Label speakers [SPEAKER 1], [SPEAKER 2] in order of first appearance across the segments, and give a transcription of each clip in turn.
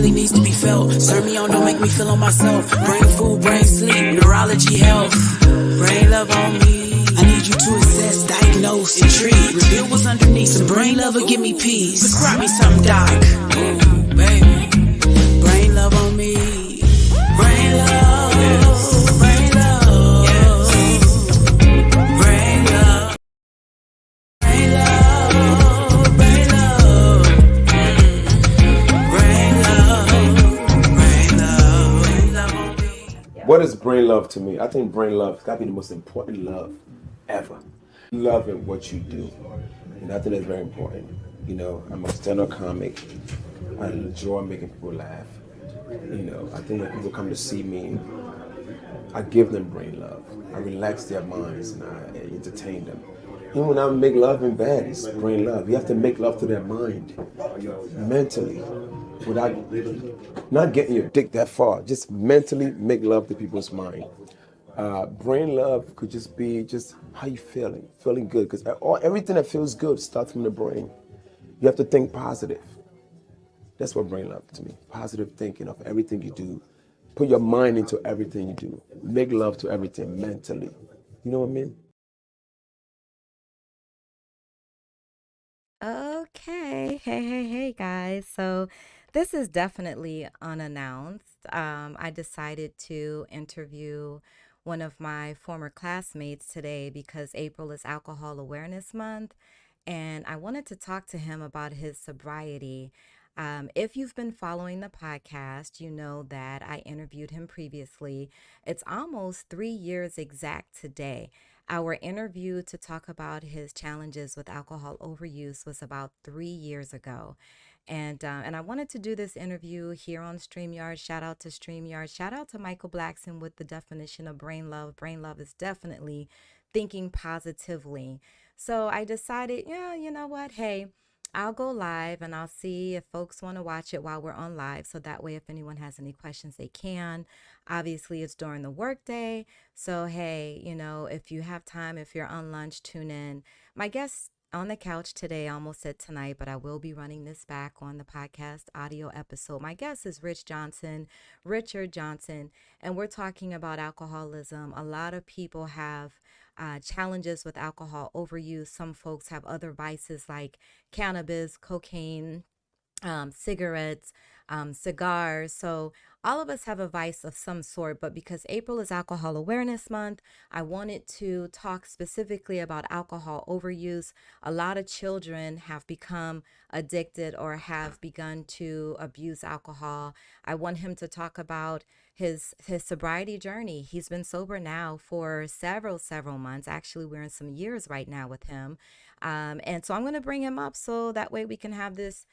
[SPEAKER 1] really needs to be felt. Turn me on, don't make me feel on myself. Brain food, brain sleep, neurology, health. Brain love on me. I need you to assess, diagnose, and treat. Reveal what's underneath. Some brain love will give me peace. Prescribe me something, doc. Ooh, baby. Brain love on me. Brain love. Brain love. Brain love. Brain love. Brain love. Brain love. Brain love. Brain love on me.
[SPEAKER 2] What is brain love to me? I think brain love has got to be the most important love ever. Loving what you do. And I think that's very important. You know, I'm a stand-up comic. I enjoy making people laugh. You know, I think when people come to see me, I give them brain love. I relax their minds and I entertain them. Even when I make love in bed, it's brain love. You have to make love to their mind, mentally, without not getting your dick that far. Just mentally make love to people's mind. Brain love could just be just how you feeling good. Because everything that feels good starts from the brain. You have to think positive. That's what brain love to me. Positive thinking of everything you do. Put your mind into everything you do. Make love to everything mentally. You know what I mean?
[SPEAKER 3] Okay. Hey, guys. So this is definitely unannounced. I decided to interview one of my former classmates today because April is Alcohol Awareness Month, and I wanted to talk to him about his sobriety. If you've been following the podcast, you know that I interviewed him previously. It's almost 3 years exact today. Our interview to talk about his challenges with alcohol overuse was about 3 years ago. And I wanted to do this interview here on StreamYard. Shout out to StreamYard. Shout out to Michael Blackson with the definition of brain love. Brain love is definitely thinking positively. So I decided, yeah, you know what? Hey, I'll go live and I'll see if folks want to watch it while we're on live. So that way, if anyone has any questions, they can. Obviously, it's during the workday. So, hey, if you have time, if you're on lunch, tune in. My guest on the couch today, I almost said tonight, but I will be running this back on the podcast audio episode. My guest is Richard Johnson, and we're talking about alcoholism. A lot of people have challenges with alcohol overuse. Some folks have other vices like cannabis, cocaine, cigarettes, cigars. So all of us have a vice of some sort, but because April is Alcohol Awareness Month, I wanted to talk specifically about alcohol overuse. A lot of children have become addicted or have begun to abuse alcohol. I want him to talk about his sobriety journey. He's been sober now for several months. Actually, we're in some years right now with him. And so I'm going to bring him up so that way we can have this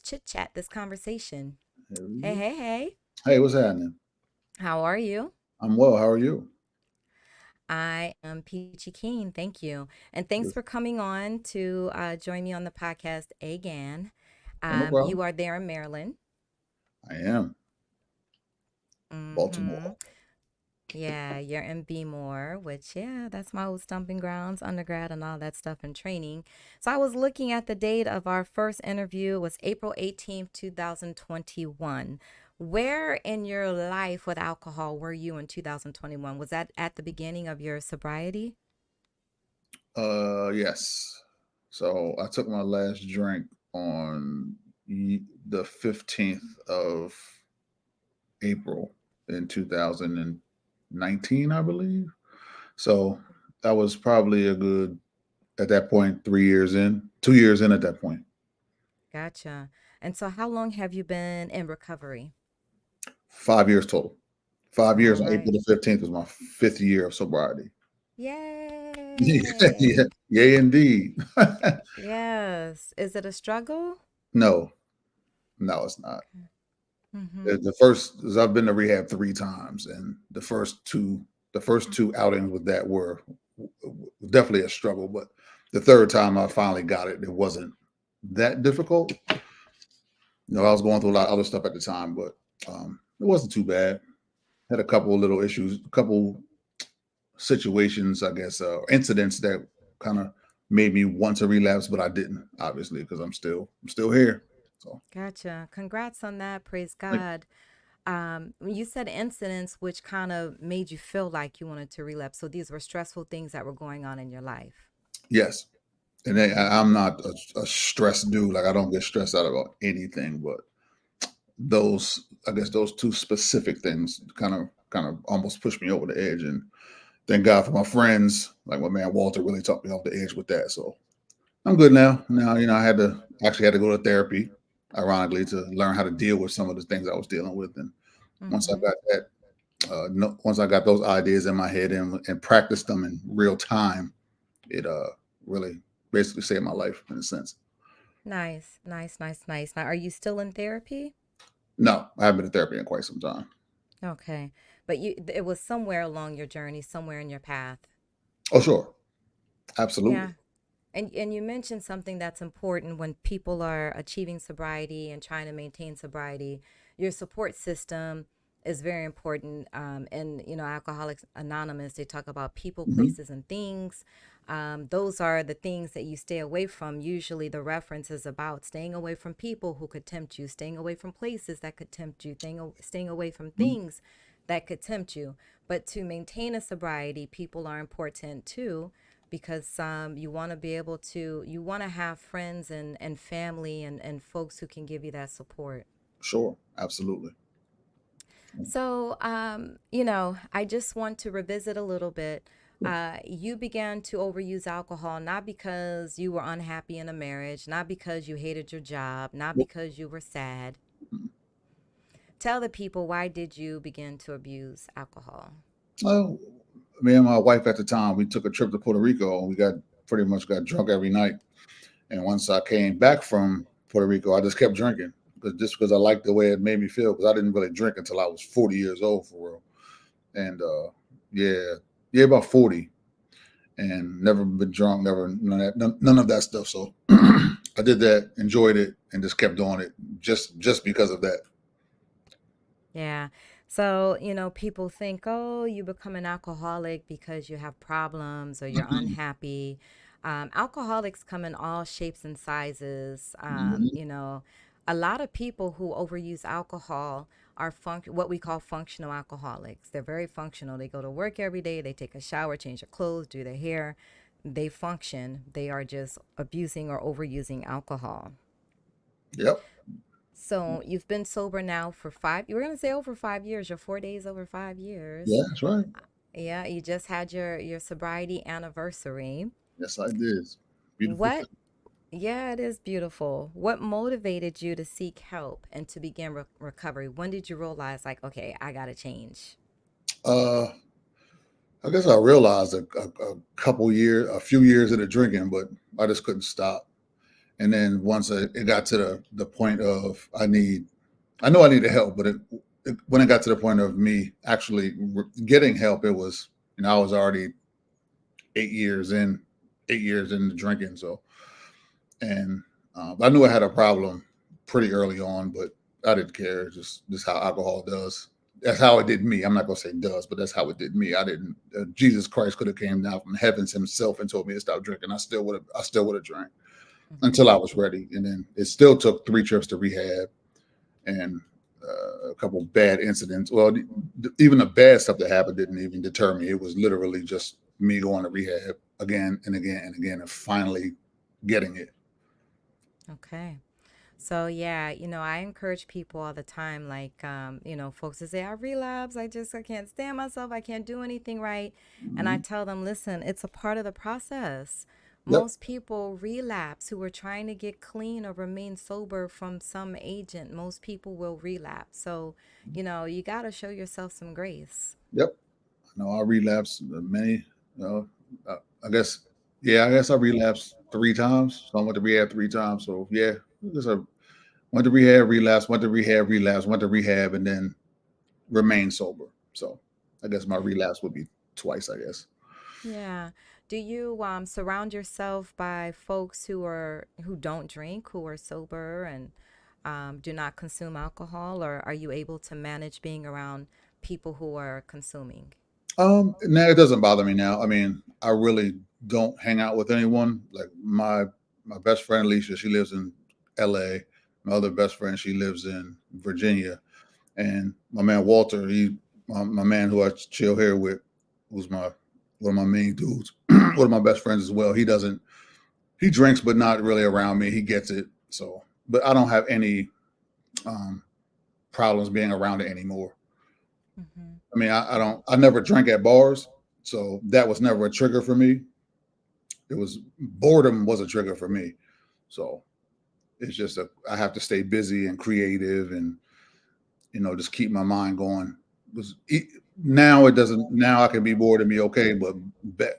[SPEAKER 3] chit chat, this conversation. Hey.
[SPEAKER 4] Hey, what's happening?
[SPEAKER 3] How are you?
[SPEAKER 4] I'm well. How are you?
[SPEAKER 3] I am Peachy Keen. Thank you. And thanks for coming on to join me on the podcast again.
[SPEAKER 4] No problem.
[SPEAKER 3] You are there in Maryland.
[SPEAKER 4] I am. Baltimore.
[SPEAKER 3] Yeah, you're in Bmore, which, yeah, that's my old stomping grounds, undergrad and all that stuff and training. So I was looking at the date of our first interview. It was April 18th, 2021. Where in your life with alcohol were you in 2021? Was that at the beginning of your sobriety?
[SPEAKER 4] Yes. So I took my last drink on the 15th of April in 2019, I believe. So that was probably a good, at that point, 2 years in at that point.
[SPEAKER 3] Gotcha. And so how long have you been in recovery?
[SPEAKER 4] 5 years total. 5 years.
[SPEAKER 3] All
[SPEAKER 4] On April
[SPEAKER 3] right.
[SPEAKER 4] the 15th was my 5th year of sobriety.
[SPEAKER 3] Yay.
[SPEAKER 4] Yeah, yay indeed.
[SPEAKER 3] Yes. Is it a struggle?
[SPEAKER 4] No, it's not.
[SPEAKER 3] Mm-hmm.
[SPEAKER 4] The first, I've been to rehab 3 times, and the first two outings with that were definitely a struggle. But the third time I finally got it, it wasn't that difficult. I was going through a lot of other stuff at the time, but it wasn't too bad. Had a couple of little issues, a couple situations, I guess, incidents that kind of made me want to relapse, but I didn't, obviously, because I'm still here. So
[SPEAKER 3] Gotcha. Congrats on that. Praise
[SPEAKER 4] like,
[SPEAKER 3] God. You said incidents which kind of made you feel like you wanted to relapse. So these were stressful things that were going on in your life.
[SPEAKER 4] yes, and I'm not a stressed dude. Like I don't get stressed out about anything, but I guess those two specific things kind of almost pushed me over the edge. And thank God for my friends, like my man Walter really talked me off the edge with that. So I'm good now. Now, I had to go to therapy, ironically, to learn how to deal with some of the things I was dealing with. And once I
[SPEAKER 3] Mm-hmm.
[SPEAKER 4] got that, no, once I got those ideas in my head and practiced them in real time, it really basically saved my life in a sense.
[SPEAKER 3] Nice, nice, nice, nice. Now, are you still in therapy?
[SPEAKER 4] No, I haven't been to therapy in quite some time.
[SPEAKER 3] Okay. But it was somewhere along your journey, somewhere in your path.
[SPEAKER 4] Oh, sure, absolutely.
[SPEAKER 3] Yeah. And you mentioned something that's important when people are achieving sobriety and trying to maintain sobriety. Your support system is very important. And Alcoholics Anonymous, they talk about people,
[SPEAKER 4] Hmm.
[SPEAKER 3] places, and things. Those are the things that you stay away from. Usually, the reference is about staying away from people who could tempt you, staying away from places that could tempt you, staying away from things that could tempt you. But to maintain a sobriety, people are important too, because you want to be able to, you want to have friends and family and folks who can give you that support.
[SPEAKER 4] Sure, absolutely.
[SPEAKER 3] So, I just want to revisit a little bit. You began to overuse alcohol not because you were unhappy in a marriage, not because you hated your job, not because you were sad. Tell the people, why did you begin to abuse alcohol?
[SPEAKER 4] Well, me and my wife at the time, we took a trip to Puerto Rico, and we got pretty much got drunk every night. And once I came back from Puerto Rico, I just kept drinking because I liked the way it made me feel. Because I didn't really drink until I was 40 years old for real. And yeah, yeah, about 40, and never been drunk, never none of that stuff. So I did that, enjoyed it, and just kept doing it just because of that.
[SPEAKER 3] Yeah. So, people think, oh, you become an alcoholic because you have problems or you're unhappy. Alcoholics come in all shapes and sizes.
[SPEAKER 4] Mhm.
[SPEAKER 3] A lot of people who overuse alcohol are what we call functional alcoholics. They're very functional. They go to work every day, they take a shower, change their clothes, do their hair. They function. They are just abusing or overusing alcohol.
[SPEAKER 4] Yep.
[SPEAKER 3] So you've been sober now for you were going to say over 5 years, you're 4 days over 5 years.
[SPEAKER 4] Yeah, that's right.
[SPEAKER 3] Yeah, you just had your sobriety anniversary.
[SPEAKER 4] Yes, I did. Beautiful
[SPEAKER 3] What,
[SPEAKER 4] thing.
[SPEAKER 3] yeah, it is beautiful. What motivated you to seek help and to begin recovery? When did you realize, like, okay, I got to change?
[SPEAKER 4] Uh, I guess I realized a few years into drinking, but I just couldn't stop. And then once it got to the point of I know I needed help, but when it got to the point of me actually getting help, it was, I was already 8 years in, 8 years into drinking. So, and I knew I had a problem pretty early on, but I didn't care. Just how alcohol does. That's how it did me. I'm not gonna say does, but that's how it did me. I didn't. Jesus Christ could have came down from heavens himself and told me to stop drinking. I still would have drank until
[SPEAKER 3] Hmm.
[SPEAKER 4] I was ready. And then it still took 3 trips to rehab and a couple bad incidents. Well, even the bad stuff that happened didn't even deter me. It was literally just me going to rehab again and again and again and finally getting it.
[SPEAKER 3] Okay. So yeah, I encourage people all the time, like, folks that say, I relapse, I can't stand myself, I can't do anything right. And I
[SPEAKER 4] Mhm.
[SPEAKER 3] tell them, listen, it's a part of the process.
[SPEAKER 4] Yep.
[SPEAKER 3] Most people relapse who are trying to get clean or remain sober from some agent. Most people will relapse. So, you got to show yourself some grace.
[SPEAKER 4] Yep. No, I relapsed many. You uh, I guess, yeah, I guess I relapsed 3 times. So I went to rehab 3 times. So yeah, I guess I went to rehab, relapsed, went to rehab, relapsed, went to rehab, and then remained sober. So I guess my relapse would be twice, I guess.
[SPEAKER 3] Yeah. Do you surround yourself by folks who don't drink, who are sober and do not consume alcohol, or are you able to manage being around people who are consuming?
[SPEAKER 4] Now it doesn't bother me now. I mean, I really don't hang out with anyone. Like my best friend Alicia, she lives in LA. My other best friend, she lives in Virginia, and my man Walter, my man who I chill here with, who's one of my main dudes, one of my best friends as well. He drinks, but not really around me. He gets it. So, but I don't have any problems being around it anymore.
[SPEAKER 3] Mm-hmm.
[SPEAKER 4] I mean, I never drank at bars, so that was never a trigger for me. It was boredom was a trigger for me. So it's just I have to stay busy and creative and, just keep my mind going. Now it doesn't. Now I can be bored and be okay. But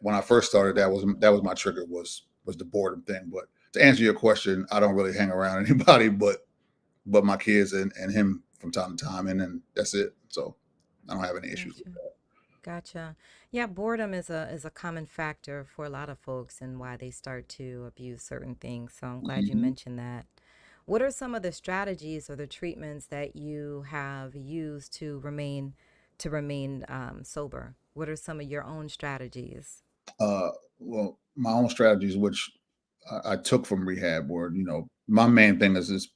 [SPEAKER 4] when I first started, that was my trigger was the boredom thing. But to answer your question, I don't really hang around anybody but my kids and him from time to time, and then that's it. So I don't have any issues with
[SPEAKER 3] Gotcha.
[SPEAKER 4] that.
[SPEAKER 3] Gotcha. Yeah, boredom is a common factor for a lot of folks and why they start to abuse certain things. So I'm glad you
[SPEAKER 4] Mhm.
[SPEAKER 3] mentioned that. What are some of the strategies or the treatments that you have used to remain sober? What are some of your own strategies?
[SPEAKER 4] Well, my own strategies, which I took from rehab, were my main thing is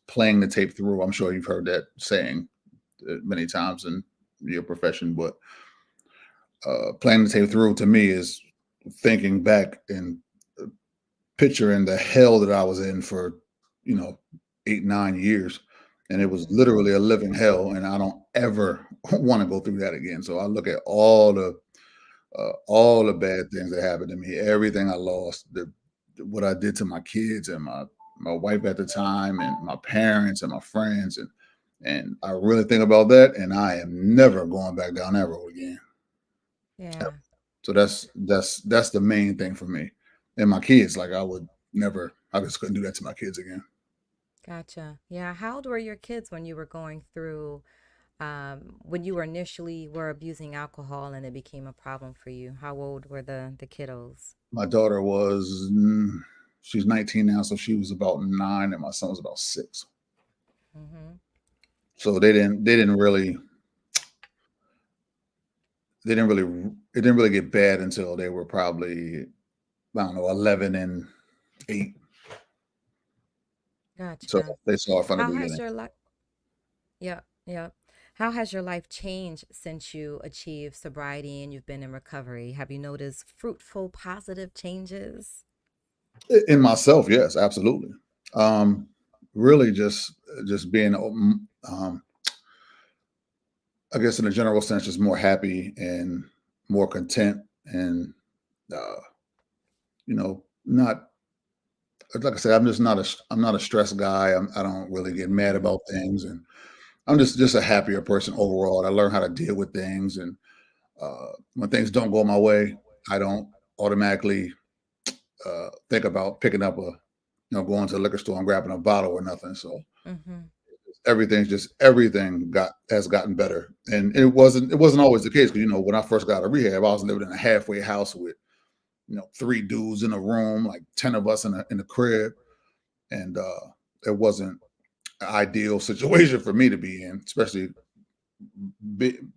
[SPEAKER 4] playing the tape through. I'm sure you've heard that saying many times in your profession, but playing the tape through to me is thinking back and picturing the hell that I was in for, 8, 9 years. And it was
[SPEAKER 3] Mm-hmm.
[SPEAKER 4] literally a living hell. And I don't ever want to go through that again. So I look at all the bad things that happened to me, everything I lost, what I did to my kids and my wife at the time, and my parents and my friends, and I really think about that, and I am never going back down that road again.
[SPEAKER 3] Yeah,
[SPEAKER 4] So that's the main thing for me. And my kids, like I just couldn't do that to my kids again.
[SPEAKER 3] gotcha. Yeah, how old were your kids when you were going through when you were initially were abusing alcohol and it became a problem for you? How old were the kiddos?
[SPEAKER 4] My daughter she's 19 now, so she was about 9, and my son was about 6.
[SPEAKER 3] Mm-hmm.
[SPEAKER 4] So it didn't really get bad until they were probably, I don't know, 11 and 8. So
[SPEAKER 3] Gotcha.
[SPEAKER 4] they saw it from the
[SPEAKER 3] How has
[SPEAKER 4] beginning.
[SPEAKER 3] your life? Yeah, yeah. How has your life changed since you achieved sobriety and you've been in recovery? Have you noticed fruitful, positive changes?
[SPEAKER 4] In myself, yes, absolutely. Um, Really just being, I guess in a general sense, just more happy and more content, and uh, not like I said, I'm not a stressed guy. I don't really get mad
[SPEAKER 3] Mm-hmm.
[SPEAKER 4] about things, and I'm just a happier person overall. I learn how to deal with things, and when things don't go my way, I don't automatically think about picking up going to the liquor store and grabbing a bottle or nothing. So
[SPEAKER 3] Mm-hmm.
[SPEAKER 4] everything has gotten better, and it wasn't always the case, because when I first got out of rehab, I was living in a halfway house with 3 dudes in a room, like 10 of us in a crib, and it wasn't an ideal situation for me to be in, especially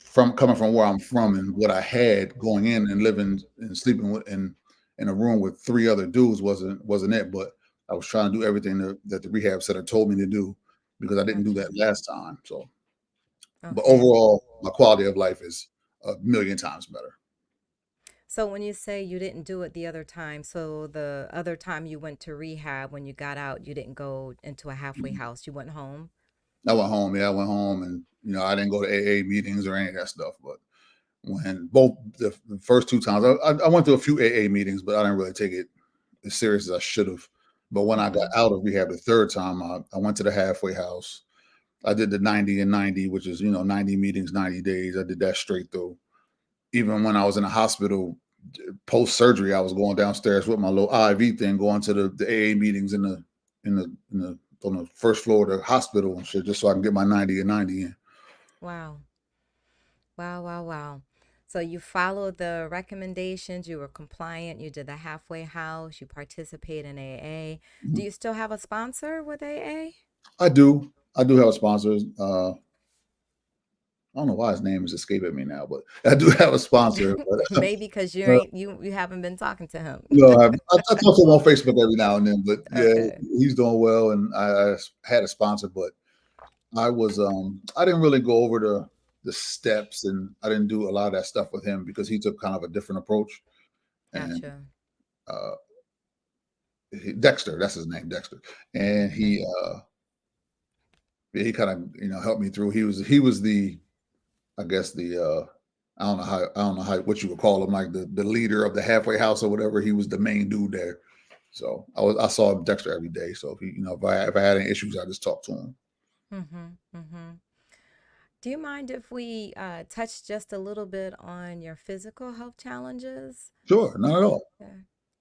[SPEAKER 4] from coming from where I'm from and what I had going in and living and sleeping in a room with 3 other dudes wasn't it. But I was trying to do everything that the rehab center told me to do, because I didn't do
[SPEAKER 3] Gotcha.
[SPEAKER 4] that last time. So, but
[SPEAKER 3] Okay.
[SPEAKER 4] overall, my quality of life is a million times better.
[SPEAKER 3] So when you say you didn't do it the other time, so the other time you went to rehab when you got out, you didn't go into a halfway
[SPEAKER 4] Mhm.
[SPEAKER 3] house. You went home?
[SPEAKER 4] I went home. Yeah, I went home, and I didn't go to AA meetings or any of that stuff. But when both the first 2 times, I went to a few AA meetings, but I didn't really take it as serious as I should have. But when I got
[SPEAKER 3] Mm-hmm.
[SPEAKER 4] out of rehab the third time, I went to the halfway house. I did the 90 and 90, which is 90 meetings, 90 days. I did that straight through. Even when I was in the hospital post surgery, I was going downstairs with my little IV thing, going to the AA meetings in the on the first floor of the hospital and shit, just so I can get my 90 and 90 in.
[SPEAKER 3] Wow. Wow, wow, wow. So you followed the recommendations, you were compliant, you did the halfway house, you participate in AA. Do
[SPEAKER 4] Mhm.
[SPEAKER 3] you still have a sponsor with AA?
[SPEAKER 4] I do have sponsors. I don't know why his name is escaping me now, but I do have a sponsor. But
[SPEAKER 3] Maybe because
[SPEAKER 4] uh,
[SPEAKER 3] you haven't been talking to him.
[SPEAKER 4] no, I talk to him on Facebook every now and then. But yeah,
[SPEAKER 3] Okay.
[SPEAKER 4] he's doing well, and I had a sponsor, but I didn't really go over the steps, and I didn't do a lot of that stuff with him because he took kind of a different approach. And
[SPEAKER 3] Gotcha.
[SPEAKER 4] uh, Dexter, that's his name, Dexter, and
[SPEAKER 3] Okay.
[SPEAKER 4] he kind of helped me through. He was the, I guess, the I don't know how what you would call him, like the leader of the halfway house or whatever. He was the main dude there. So I saw Dexter every day. So if I had any issues, I just talked to him.
[SPEAKER 3] Mm-hmm. Do you mind if we touch just a little bit on your physical health challenges?
[SPEAKER 4] Sure, not at all.
[SPEAKER 3] Yeah.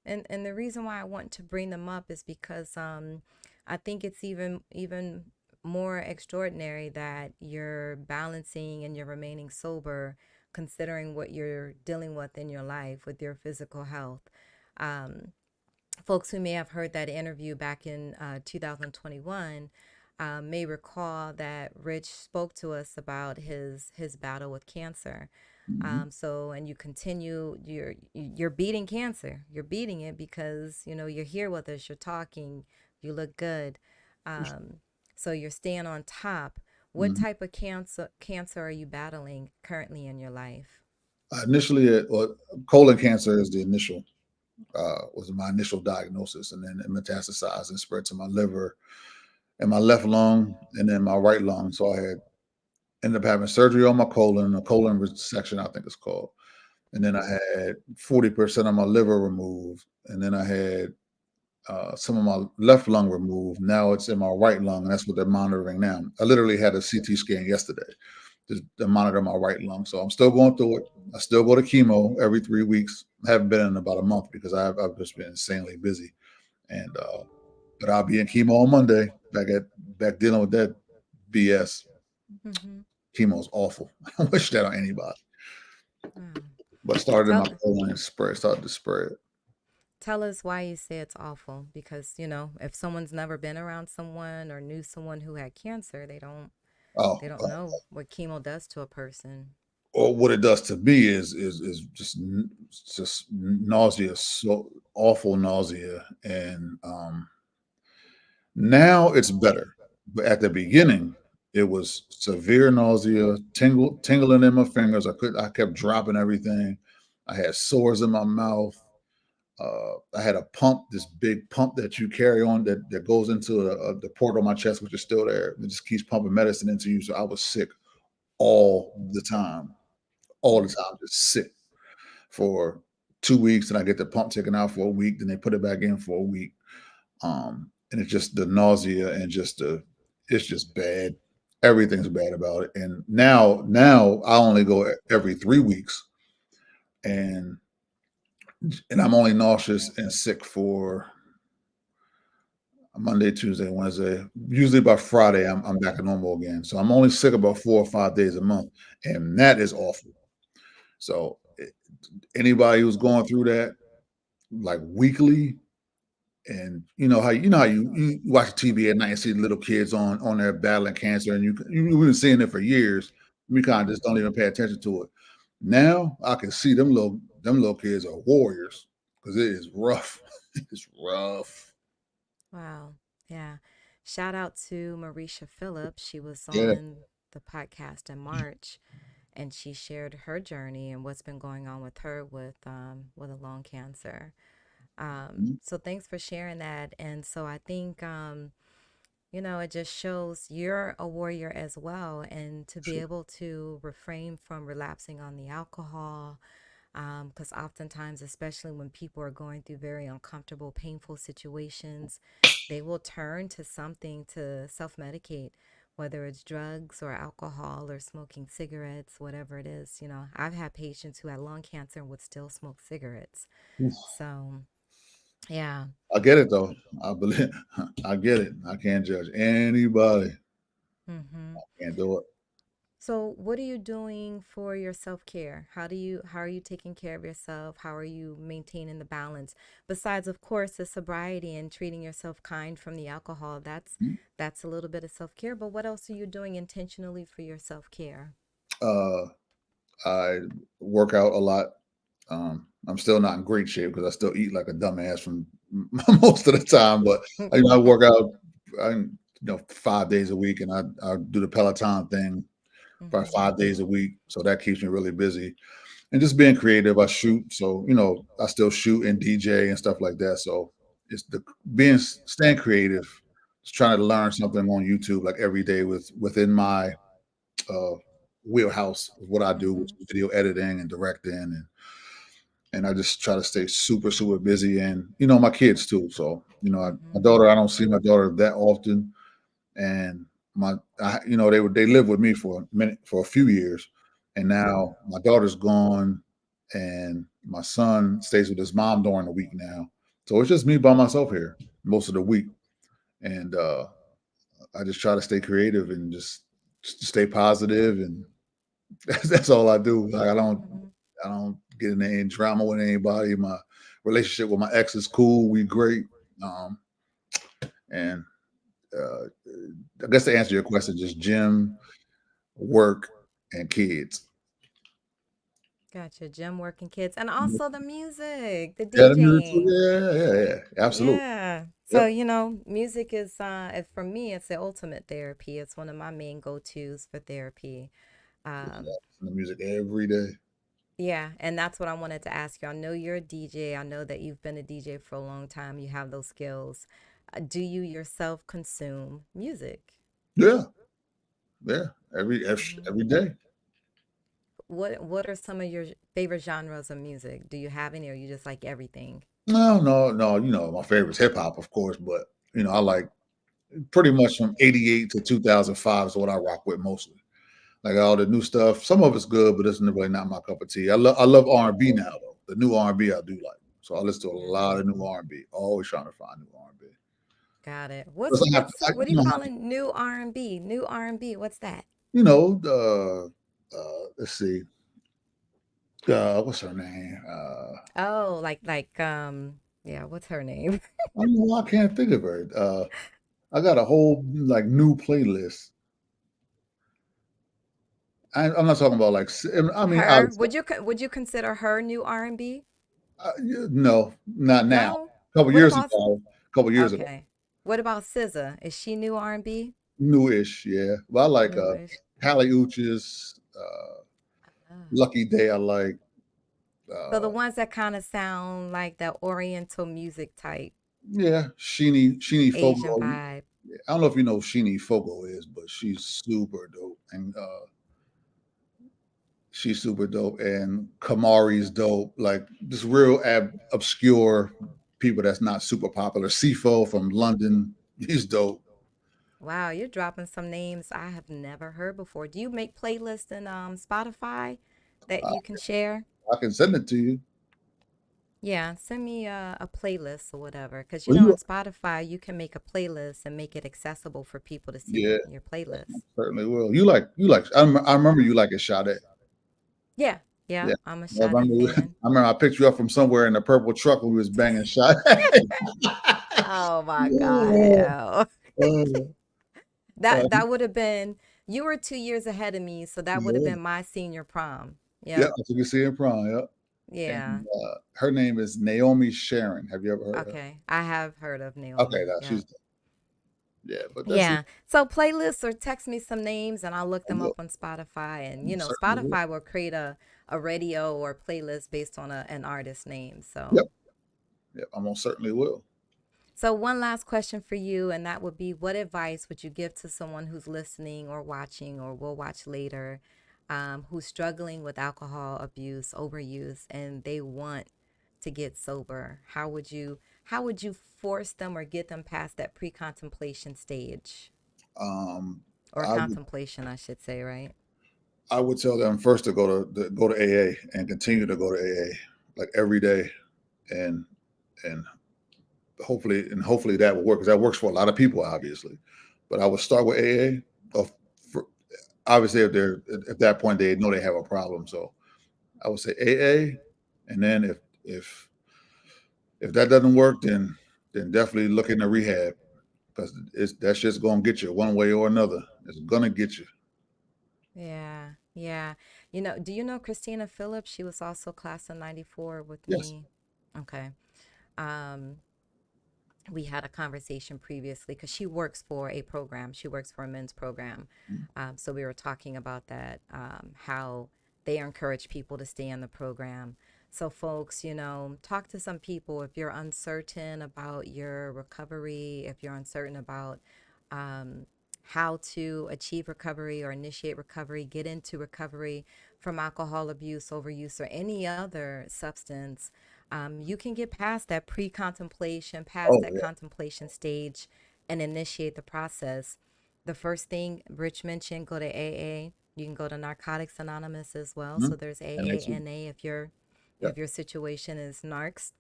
[SPEAKER 3] And the reason why I want to bring them up is because I think it's even more extraordinary that you're balancing and you're remaining sober, considering what you're dealing with in your life with your physical health. Um, Folks who may have heard that interview back in 2021 may recall that Rich spoke to us about his battle with cancer.
[SPEAKER 4] Mhm.
[SPEAKER 3] And you continue, you're beating cancer. You're beating it because you're here with us. You're talking. You look good. Um, so you're staying on top. What
[SPEAKER 4] Mhm.
[SPEAKER 3] type of cancer are you battling currently in your life?
[SPEAKER 4] Initially, colon cancer is the initial was my initial diagnosis, and then it metastasized and spread to my liver and my left lung, and then my right lung. So I had ended up having surgery on my colon, a colon resection, I think it's called. And then I had 40% of my liver removed, and then I had some of my left lung removed. Now it's in my right lung, and that's what they're monitoring now. I literally had a CT scan yesterday to monitor my right lung. So I'm still going through it. I still go to chemo every 3 weeks. I haven't been in about a month because I've just been insanely busy. And but I'll be in chemo on Monday. Back dealing with that BS.
[SPEAKER 3] Mm-hmm.
[SPEAKER 4] Chemo is awful. I wish that on anybody.
[SPEAKER 3] Wow.
[SPEAKER 4] But started in my
[SPEAKER 3] Tell
[SPEAKER 4] colon and started to spread.
[SPEAKER 3] Tell us why you say it's awful. Because, if someone's never been around someone or knew someone who had cancer,
[SPEAKER 4] Oh,
[SPEAKER 3] they don't know what chemo does to a person.
[SPEAKER 4] or what it does to me is just nausea, so awful nausea, and now it's better. But at the beginning, it was severe nausea, tingling in my fingers. I kept dropping everything. I had sores in my mouth. I had a pump, this big pump that you carry on that goes into the port on my chest, which is still there. It just keeps pumping medicine into you. So I was sick all the time, all the
[SPEAKER 3] Mm.
[SPEAKER 4] time, just sick for 2 weeks. And I get the pump taken out for a week. Then they put it back in for a week. And it's just the nausea and it's just bad. Everything's bad about it. And now I only go every 3 weeks, and I'm only nauseous and sick for Monday, Tuesday, Wednesday. Usually by Friday, I'm back to normal again. So I'm only sick about 4 or 5 days a month, and that is awful. So anybody who's going through that like weekly, and you watch TV at night and see little kids on there battling cancer, and you've been seeing it for years. We kind of just don't even pay attention to it. Now I can see them little kids are warriors because it is rough. It's rough.
[SPEAKER 3] Wow. Yeah. Shout out to Marisha Phillips. She was
[SPEAKER 4] Yeah.
[SPEAKER 3] on the podcast in March, and she shared her journey and what's been going on with her with a lung cancer. So thanks for sharing that. And so I think it just shows you're a warrior as well, and to be
[SPEAKER 4] Sure.
[SPEAKER 3] able to refrain from relapsing on the alcohol. Because oftentimes, especially when people are going through very uncomfortable, painful situations, they will turn to something to self medicate, whether it's drugs or alcohol or smoking cigarettes, whatever it is. I've had patients who had lung cancer and would still smoke cigarettes. So, yeah.
[SPEAKER 4] I get it though. I believe I get it. I can't judge anybody.
[SPEAKER 3] Hmm.
[SPEAKER 4] Can't do it.
[SPEAKER 3] So, what are you doing for your self-care? How are you taking care of yourself? How are you maintaining the balance? Besides, of course, the sobriety and treating yourself kind from the alcohol, that's a little bit of self-care, but what else are you doing intentionally for your self-care?
[SPEAKER 4] Uh, I work out a lot. I'm still not in great shape because I still eat like a dumbass from most of the time. But I work out, 5 days a week, and I do the Peloton thing probably
[SPEAKER 3] Mhm.
[SPEAKER 4] 5 days a week. So that keeps me really busy. And just being creative, I shoot. So I still shoot and DJ and stuff like that. So it's the staying creative, just trying to learn something on YouTube like every day within my uh, wheelhouse of what I do, which
[SPEAKER 3] Mhm.
[SPEAKER 4] is video editing and directing, and I just try to stay super super busy, and my kids too. So my
[SPEAKER 3] Mhm.
[SPEAKER 4] daughter, I don't see my daughter that often, and they lived with me for a few years, and now my daughter's gone, and my son stays with his mom during the week now. So it's just me by myself here most of the week, and I just try to stay creative and just stay positive, and that's all I do. Like
[SPEAKER 3] Mhm.
[SPEAKER 4] I don't get into any drama with anybody. My relationship with my ex is cool. We great. Um, and I guess to answer your question, just gym, work, and kids.
[SPEAKER 3] Gotcha. Gym, working, kids, and also the music, the
[SPEAKER 4] Yeah, the music too.
[SPEAKER 3] DJing.
[SPEAKER 4] Yeah. Absolutely.
[SPEAKER 3] Yeah. So,
[SPEAKER 4] Yep.
[SPEAKER 3] music is for me, it's the ultimate therapy. It's one of my main go-tos for therapy.
[SPEAKER 4] Yeah,
[SPEAKER 3] Um,
[SPEAKER 4] listen to music every day.
[SPEAKER 3] yeah, and that's what I wanted to ask you. I know you're a DJ. I know that you've been a DJ for a long time. You have those skills. Do you yourself consume music?
[SPEAKER 4] Yeah, yeah. Every
[SPEAKER 3] Hmm.
[SPEAKER 4] day.
[SPEAKER 3] What are some of your favorite genres of music? Do you have any, or you just like everything?
[SPEAKER 4] No. My favorite is hip hop, of course, but I like pretty much from '88 to 2005 is what I rock with mostly. Like all the new stuff. Some of it's good, but it's really not my cup of tea. I love R&B now though. The new R&B I do like. So I listen to a lot of new R&B. Always trying to find new R&B.
[SPEAKER 3] Got it.
[SPEAKER 4] Plus I have to,
[SPEAKER 3] What do you call it? New R&B. New R&B. What's that?
[SPEAKER 4] let's see. What's her name?
[SPEAKER 3] Oh, yeah, what's her name?
[SPEAKER 4] I can't think of her. I got a whole like new playlist. I'm not talking about like. I mean,
[SPEAKER 3] Her? Would you consider her new R&B?
[SPEAKER 4] no, not now.
[SPEAKER 3] No?
[SPEAKER 4] A couple
[SPEAKER 3] What
[SPEAKER 4] years
[SPEAKER 3] about
[SPEAKER 4] ago. A couple years ago.
[SPEAKER 3] Okay. What about SZA? Is she new R&B?
[SPEAKER 4] Newish, yeah. But I like
[SPEAKER 3] Newish.
[SPEAKER 4] Kali Uchis,
[SPEAKER 3] Ah.
[SPEAKER 4] Lucky Day. I like.
[SPEAKER 3] So the
[SPEAKER 4] Uh,
[SPEAKER 3] ones that kind of sound like that Oriental music type,
[SPEAKER 4] yeah, Sheenie
[SPEAKER 3] Asian
[SPEAKER 4] Fogo.
[SPEAKER 3] vibe.
[SPEAKER 4] I don't know if you know who Sheenie Fogo is, but she's super dope, and she's super dope. And Kamari's dope. Like just real obscure people that's not super popular. Sifo from London, he's dope.
[SPEAKER 3] Wow, you're dropping some names I have never heard before. Do you make playlists in Spotify that
[SPEAKER 4] Uh,
[SPEAKER 3] you can share?
[SPEAKER 4] I can send it to you.
[SPEAKER 3] Yeah, send me a playlist or whatever. Because,
[SPEAKER 4] Well, you,
[SPEAKER 3] on Spotify, you can make a playlist and make it accessible for people to see
[SPEAKER 4] yeah,
[SPEAKER 3] your
[SPEAKER 4] I
[SPEAKER 3] playlist.
[SPEAKER 4] certainly will. You like. I remember you like a Sade.
[SPEAKER 3] Yeah, yeah,
[SPEAKER 4] Yeah.
[SPEAKER 3] I'm a
[SPEAKER 4] I
[SPEAKER 3] Sade
[SPEAKER 4] remember,
[SPEAKER 3] fan.
[SPEAKER 4] I remember I picked you up from somewhere in a purple truck when we was banging shot.
[SPEAKER 3] Oh my God,
[SPEAKER 4] Yeah.
[SPEAKER 3] hell.
[SPEAKER 4] Uh,
[SPEAKER 3] That would have been, you were 2 years ahead of me, so that would have
[SPEAKER 4] yeah.
[SPEAKER 3] been my senior prom.
[SPEAKER 4] Yeah,
[SPEAKER 3] Yep.
[SPEAKER 4] I took you see in prom. Yep.
[SPEAKER 3] Yeah.
[SPEAKER 4] And her name is Naomi Sharon. Have you ever heard of her?
[SPEAKER 3] Okay. I have heard of
[SPEAKER 4] Okay,
[SPEAKER 3] Naomi.
[SPEAKER 4] no,
[SPEAKER 3] Yep.
[SPEAKER 4] she's yeah, but that's it.
[SPEAKER 3] Yeah. So playlists, or text me some names and I'll look
[SPEAKER 4] I
[SPEAKER 3] them
[SPEAKER 4] will.
[SPEAKER 3] up on Spotify. And,
[SPEAKER 4] I certainly will.
[SPEAKER 3] Spotify will create a radio or playlist based on an artist name.
[SPEAKER 4] Yep,
[SPEAKER 3] So,
[SPEAKER 4] yep. I most certainly will.
[SPEAKER 3] one last question for you, and that would be, what advice would you give to someone who's listening or watching or will watch later, who's struggling with alcohol abuse, overuse, and they want to get sober? How would you force them or get them past that pre-contemplation stage?
[SPEAKER 4] Um,
[SPEAKER 3] Or
[SPEAKER 4] I would
[SPEAKER 3] contemplation, I should say, right?
[SPEAKER 4] I would tell them first to go to AA and continue to go to AA like every day, and and hopefully that will work because that works for a lot of people, obviously. But I would start with AA. Of, for, obviously, if they're at that point they know they have a problem, so I would say AA, and then if that doesn't work, then definitely look into rehab because that's just gonna get you one way or another. It's gonna get you.
[SPEAKER 3] Yeah. Yeah. Do you know Christina Phillips? She was also class of 94 with
[SPEAKER 4] Yes.
[SPEAKER 3] me. Okay. Um, we had a conversation previously because she works for a program. She works for a men's program.
[SPEAKER 4] Mm.
[SPEAKER 3] So we were talking about that, how they encourage people to stay in the program. So, folks, talk to some people if you're uncertain about your recovery, if you're uncertain about um, how to achieve recovery or initiate recovery, get into recovery from alcohol abuse, overuse, or any other substance. You can get past that pre-contemplation, past
[SPEAKER 4] Oh
[SPEAKER 3] that
[SPEAKER 4] yeah.
[SPEAKER 3] contemplation stage, and initiate the process. The first thing Rich mentioned, go to AA. You can go to Narcotics Anonymous as well.
[SPEAKER 4] Mhm.
[SPEAKER 3] So there's
[SPEAKER 4] And they too.
[SPEAKER 3] AANA
[SPEAKER 4] Yeah.
[SPEAKER 3] if your situation is narcs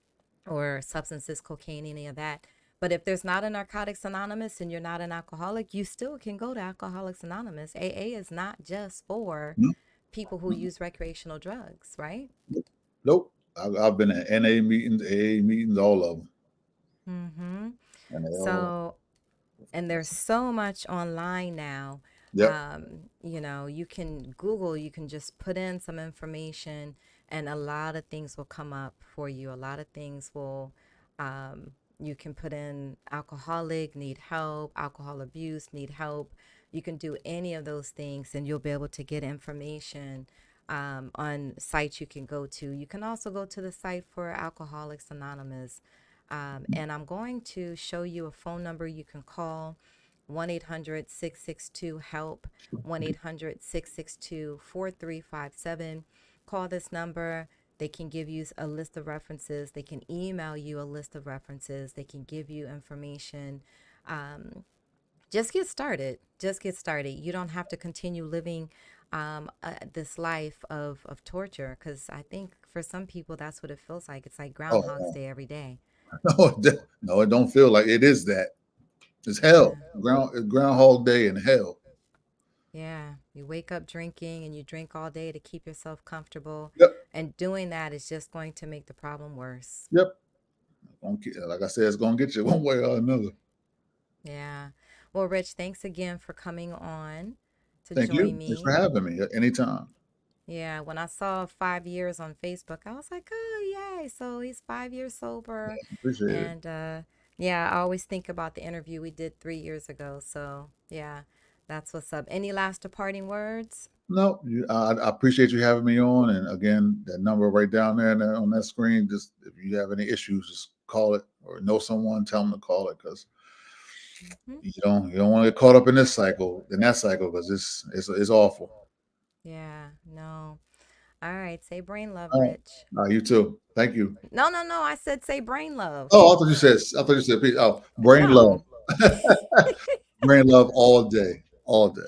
[SPEAKER 3] or substances, cocaine, any of that. But if there's not a Narcotics Anonymous and you're not an alcoholic, you still can go to Alcoholics Anonymous. AA is not just for
[SPEAKER 4] Mhm.
[SPEAKER 3] people who
[SPEAKER 4] Mhm.
[SPEAKER 3] use recreational drugs, right?
[SPEAKER 4] Nope. I've been at NA meetings, AA meetings, all of them,
[SPEAKER 3] Mm-hmm.
[SPEAKER 4] and they all.
[SPEAKER 3] So, and there's so much online now.
[SPEAKER 4] Yep.
[SPEAKER 3] You can Google, you can just put in some information, and a lot of things will come up for you. A lot of things you can put in alcoholic, need help, alcohol abuse, need help. You can do any of those things, and you'll be able to get information on sites you can go to. You can also go to the site for Alcoholics Anonymous. And I'm going to show you a phone number you can call, 1-800-662-HELP, 1-800-662-4357. Call this number. They can give you a list of references. They can email you a list of references. They can give you information. Just get started. Just get started. You don't have to continue living this life of torture, because I think for some people that's what it feels like. It's like Groundhog's
[SPEAKER 4] Oh
[SPEAKER 3] Day every day.
[SPEAKER 4] no, no, it don't feel like it is that. It's hell.
[SPEAKER 3] Yeah.
[SPEAKER 4] Groundhog Day in hell.
[SPEAKER 3] Yeah. You wake up drinking and you drink all day to keep yourself comfortable.
[SPEAKER 4] Yep.
[SPEAKER 3] And doing that is just going to make the problem worse.
[SPEAKER 4] Yep. Like I said, it's gonna get you one way or another.
[SPEAKER 3] Yeah. Well, Rich, thanks again for coming on to
[SPEAKER 4] Thank
[SPEAKER 3] join
[SPEAKER 4] you. Thanks for
[SPEAKER 3] me.
[SPEAKER 4] having me. Anytime.
[SPEAKER 3] Yeah. When I saw 5 years on Facebook, I was like, oh, yay. So he's 5 years sober.
[SPEAKER 4] Appreciate it.
[SPEAKER 3] And yeah, I always think about the interview we did 3 years ago. So yeah, that's what's up. Any last departing words?
[SPEAKER 4] No, I appreciate you having me on. And again, that number right down there on that screen. Just if you have any issues, just call it, or know someone, tell them to call it, because
[SPEAKER 3] Hmm.
[SPEAKER 4] you don't want to get caught up in that cycle, because it's awful.
[SPEAKER 3] Yeah, no. All right. Say brain love,
[SPEAKER 4] All
[SPEAKER 3] Rich.
[SPEAKER 4] right. You too. Thank you.
[SPEAKER 3] No, no, no. I said say brain love.
[SPEAKER 4] Oh, I thought you said peace. Oh, brain love.
[SPEAKER 3] No.
[SPEAKER 4] Brain love all day. All day.